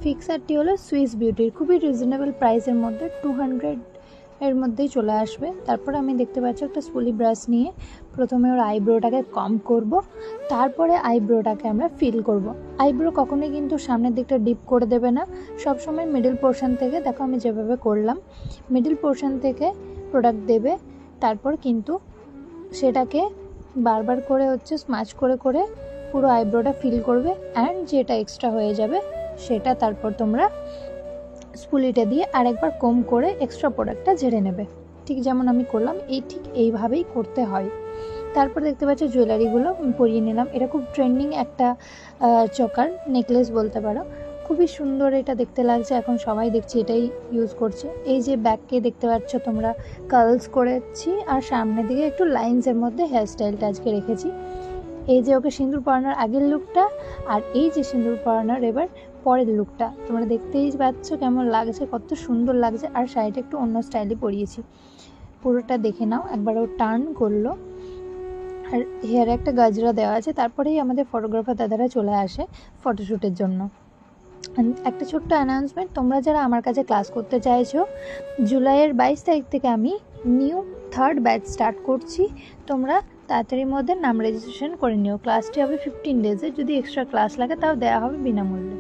ফিক্সারটি হলো সুইস বিউটির, খুবই রিজনেবল প্রাইসের মধ্যে, 200 এর মধ্যেই চলে আসবে। তারপর আমি দেখতে পাচ্ছি একটা স্পুলি ব্রাশ নিয়ে প্রথমে ওর আইব্রোটাকে কম করব, তারপরে আইব্রোটাকে আমরা ফিল করব। আইব্রো কখনোই কিন্তু সামনের দিকটা ডিপ করে দেবে না, সবসময় মিডল পোর্শন থেকে, দেখো আমি যেভাবে করলাম, মিডল পোর্শন থেকে প্রোডাক্ট দেবে, তারপর কিন্তু সেটাকে বারবার করে স্মাচ করে করে পুরো আইব্রোটা ফিল করবে। অ্যান্ড যেটা এক্সট্রা হয়ে যাবে সেটা তারপর তোমরা স্পুলিটা দিয়ে আরেকবার কম করে এক্সট্রা প্রোডাক্টটা ঝেড়ে নেবে, ঠিক যেমন আমি করলাম। ঠিক এইভাবেই করতে হয়। তারপর দেখতে পাচ্ছ জুয়েলারিগুলো পরিয়ে নিলাম। এটা খুব ট্রেন্ডিং একটা চকার নেকলেস বলতে পারো, খুবই সুন্দর এটা দেখতে লাগছে, এখন সবাই দেখছি এটাই ইউজ করছে। এই যে ব্যাককে দেখতে পাচ্ছ তোমরা কার্লস করেছি, আর সামনের দিকে একটু লাইন্সের মধ্যে হেয়ারস্টাইলটা আজকে রেখেছি। এই যে ওকে সিঁদুর পরানোর আগের লুকটা, আর এই যে সিঁদুর পরানোর এবার পরের লুকটা, তোমরা দেখতেই পাচ্ছ কেমন লাগছে, কত সুন্দর লাগছে। আর শাড়িটা একটু অন্য স্টাইলে পরিয়েছি, পুরোটা দেখে নাও। একবার ও টার্ন করলো, আর হেয়ারে একটা গাজরা দেওয়া আছে। তারপরেই আমাদের ফটোগ্রাফার দাদারা চলে আসে ফটোশ্যুটের জন্য। একটা ছোট্ট অ্যানাউন্সমেন্ট, তোমরা যারা আমার কাছে ক্লাস করতে চাইছো, জুলাইয়ের 22 তারিখ থেকে আমি নিউ 3rd ব্যাচ স্টার্ট করছি। তোমরা তাড়াতাড়ির মধ্যে নাম রেজিস্ট্রেশন করে নিও। ক্লাসটি হবে 15 ডেজে, যদি এক্সট্রা ক্লাস লাগে তাও দেওয়া হবে বিনামূল্যে।